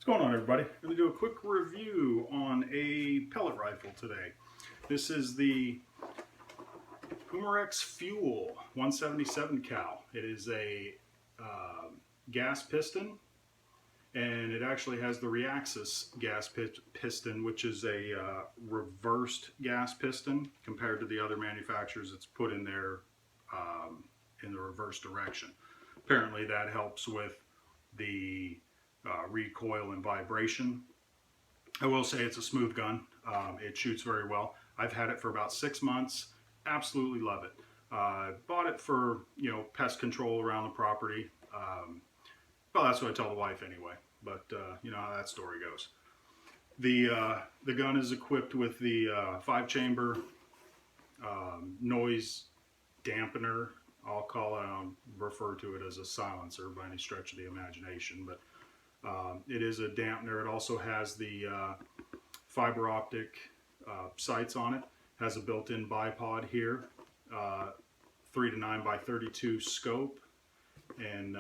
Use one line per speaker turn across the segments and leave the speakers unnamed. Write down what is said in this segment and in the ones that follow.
What's going on, everybody? I'm going to do a quick review on a pellet rifle today. This is the Umarex Fuel 177 cal. It is a gas piston, and it actually has the Reaxis gas piston, which is a reversed gas piston compared to the other manufacturers. It's put in there in the reverse direction. Apparently that helps with the recoil and vibration. I will say it's a smooth gun. It shoots very well. I've had it for about 6 months. Absolutely love it. Bought it for, pest control around the property. Well, that's what I tell the wife anyway, but you know how that story goes. The gun is equipped with the 5-chamber noise dampener. I'll refer to it as a silencer by any stretch of the imagination, but it is a dampener. It also has the fiber optic sights on it. Has a built-in bipod here, 3 to 9 by 32 scope, and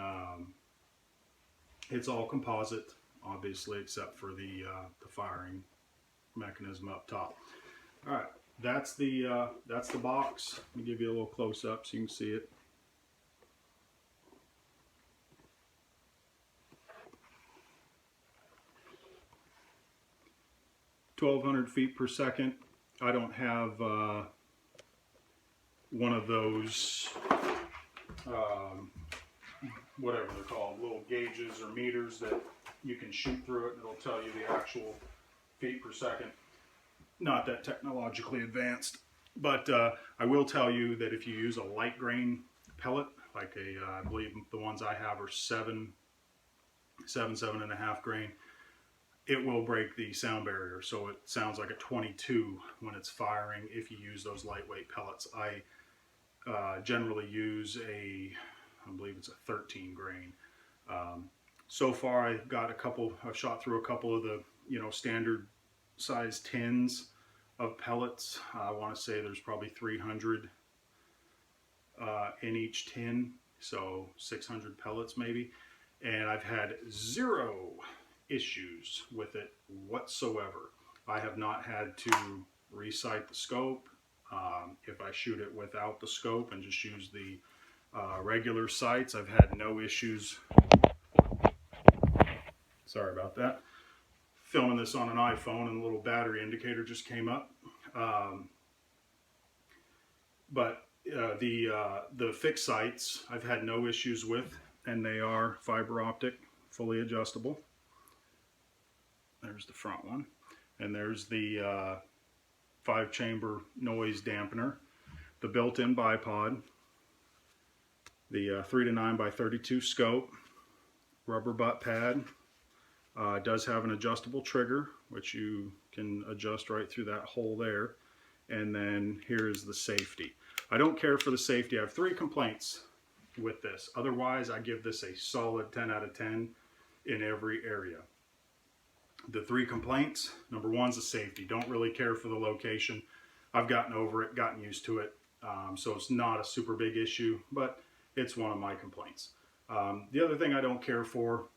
it's all composite, obviously, except for the firing mechanism up top. All right, that's the box. Let me give you a little close-up so you can see it. 1,200 feet per second. I don't have one of those, whatever they're called, little gauges or meters that you can shoot through it and it'll tell you the actual feet per second. Not that technologically advanced, but I will tell you that if you use a light grain pellet, like I believe the ones I have are 7.5 grain, it will break the sound barrier, so it sounds like a 22 when it's firing if you use those lightweight pellets. I generally use I believe it's a 13 grain. So far I've shot through a couple of the standard size tins of pellets. I want to say there's probably 300 in each tin, so 600 pellets maybe, and I've had 0 issues with it whatsoever. I have not had to resight the scope. If I shoot it without the scope and just use the regular sights, I've had no issues. Sorry about that. Filming this on an iPhone and a little battery indicator just came up. But the fixed sights I've had no issues with, and they are fiber optic, fully adjustable. There's the front one, and there's the 5-chamber noise dampener, the built-in bipod, the 3 to 9 by 32 scope, rubber butt pad. It does have an adjustable trigger, which you can adjust right through that hole there. And then here's the safety. I don't care for the safety. I have 3 complaints with this. Otherwise, I give this a solid 10 out of 10 in every area. The 3 complaints: number 1 is the safety. Don't really care for the location. I've gotten over it, gotten used to it, so it's not a super big issue, but it's one of my complaints. The other thing I don't care for,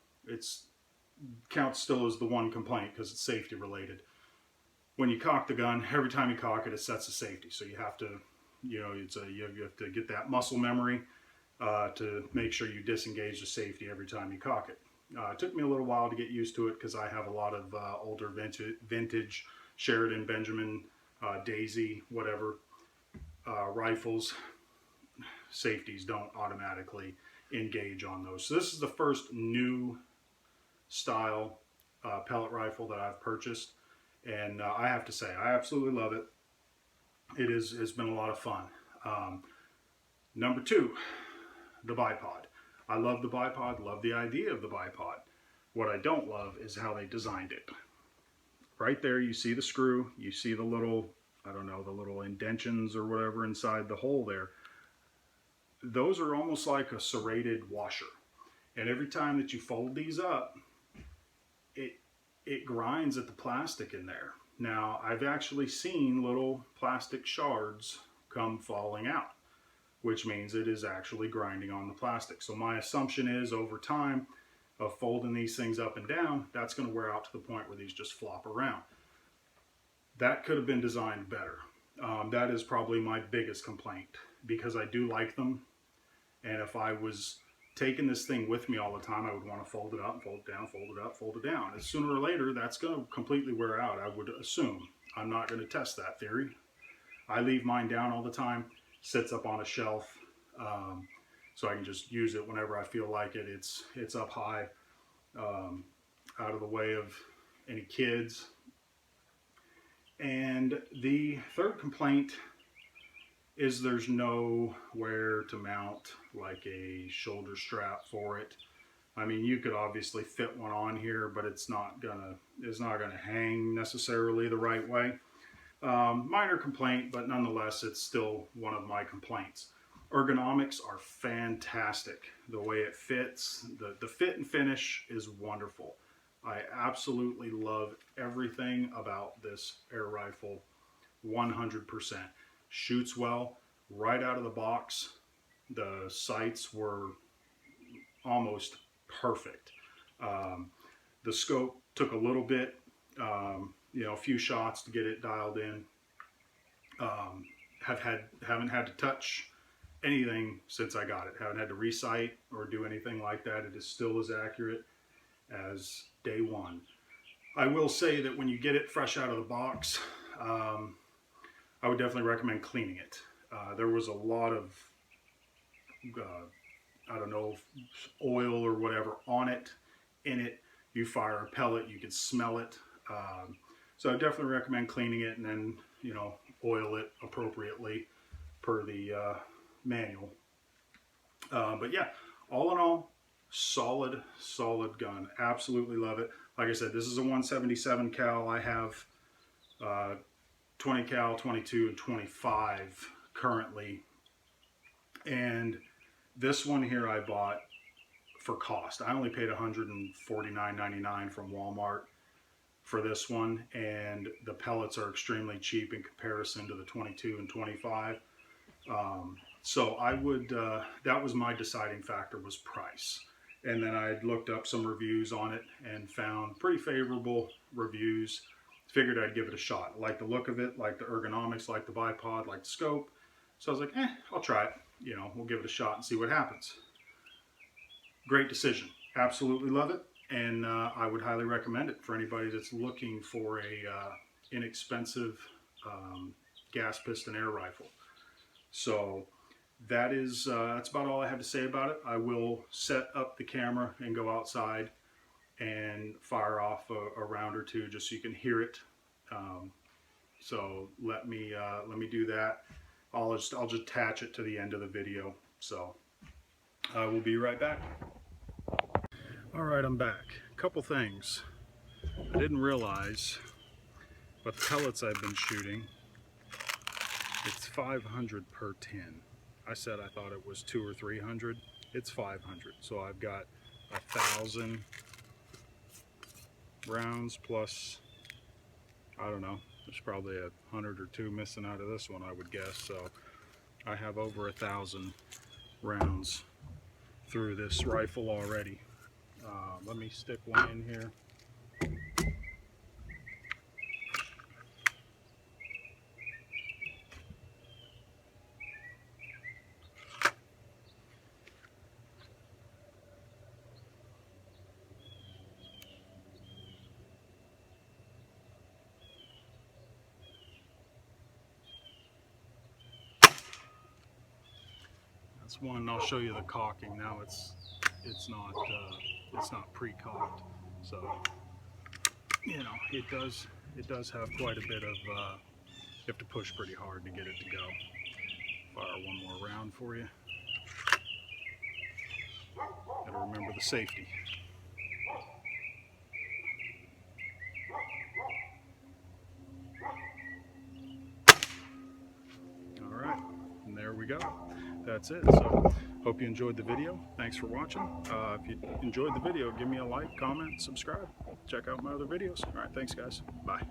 counts still as the 1 complaint because it's safety related. When you cock the gun, every time you cock it, it sets a safety, so you have to, you have to get that muscle memory to make sure you disengage the safety every time you cock it. It took me a little while to get used to it because I have a lot of older vintage Sheridan, Benjamin, Daisy, whatever rifles. Safeties don't automatically engage on those. So this is the first new style pellet rifle that I've purchased, and I have to say I absolutely love it. It's been a lot of fun. Number 2, the bipod. I love the bipod, love the idea of the bipod. What I don't love is how they designed it. Right there you see the screw, you see the little, I don't know, the little indentions or whatever inside the hole there. Those are almost like a serrated washer. And every time that you fold these up, it grinds at the plastic in there. Now, I've actually seen little plastic shards come falling out, which means it is actually grinding on the plastic. So my assumption is over time of folding these things up and down, that's going to wear out to the point where these just flop around. That could have been designed better. That is probably my biggest complaint, because I do like them, and if I was taking this thing with me all the time, I would want to fold it up, fold it down, fold it up, fold it down. And sooner or later, that's going to completely wear out, I would assume. I'm not going to test that theory. I leave mine down all the time, sits up on a shelf, so I can just use it whenever I feel like it. It's up high, out of the way of any kids. And the third complaint is there's nowhere to mount like a shoulder strap for it. I mean, you could obviously fit one on here, but it's not gonna hang necessarily the right way. Minor complaint, but nonetheless, it's still one of my complaints. Ergonomics are fantastic. The way it fits, the fit and finish is wonderful. I absolutely love everything about this air rifle, 100%. Shoots well right out of the box. The sights were almost perfect. The scope took a little bit, a few shots to get it dialed in. Haven't had to touch anything since I got it. Haven't had to resight or do anything like that. It is still as accurate as day one. I will say that when you get it fresh out of the box, I would definitely recommend cleaning it. There was a lot of, I don't know, oil or whatever on it, in it. You fire a pellet, you can smell it. So I definitely recommend cleaning it and then, oil it appropriately per the manual. But yeah, all in all, solid gun. Absolutely love it. Like I said, this is a 177 cal. I have 20 cal, 22, and 25 currently. And this one here I bought for cost. I only paid $149.99 from Walmart for this one, and the pellets are extremely cheap in comparison to the 22 and 25. So I would, that was my deciding factor, was price. And then I looked up some reviews on it and found pretty favorable reviews. Figured I'd give it a shot. Like the look of it, like the ergonomics, like the bipod, like the scope. So I was like, I'll try it. We'll give it a shot and see what happens. Great decision. Absolutely love it. And I would highly recommend it for anybody that's looking for a inexpensive gas piston air rifle. So that's about all I have to say about it. I will set up the camera and go outside and fire off a round or two just so you can hear it. So let me do that. I'll just attach it to the end of the video. So I will be right back. All right, I'm back. A couple things I didn't realize, but the pellets I've been shooting, it's 500 per tin. I said I thought it was 200 or 300. It's 500. So I've got 1,000 rounds plus, I don't know, there's probably 100 or 2 missing out of this one, I would guess. So I have over 1,000 rounds through this rifle already. Let me stick one in here. That's one. I'll show you the caulking now. It's not pre-caulked, so it does have quite a bit of you have to push pretty hard to get it to go. Fire one more round for you. Gotta remember the safety. All right, and there we go. That's it. So hope you enjoyed the video. Thanks for watching. If you enjoyed the video, give me a like, comment, subscribe. Check out my other videos. All right, thanks guys. Bye.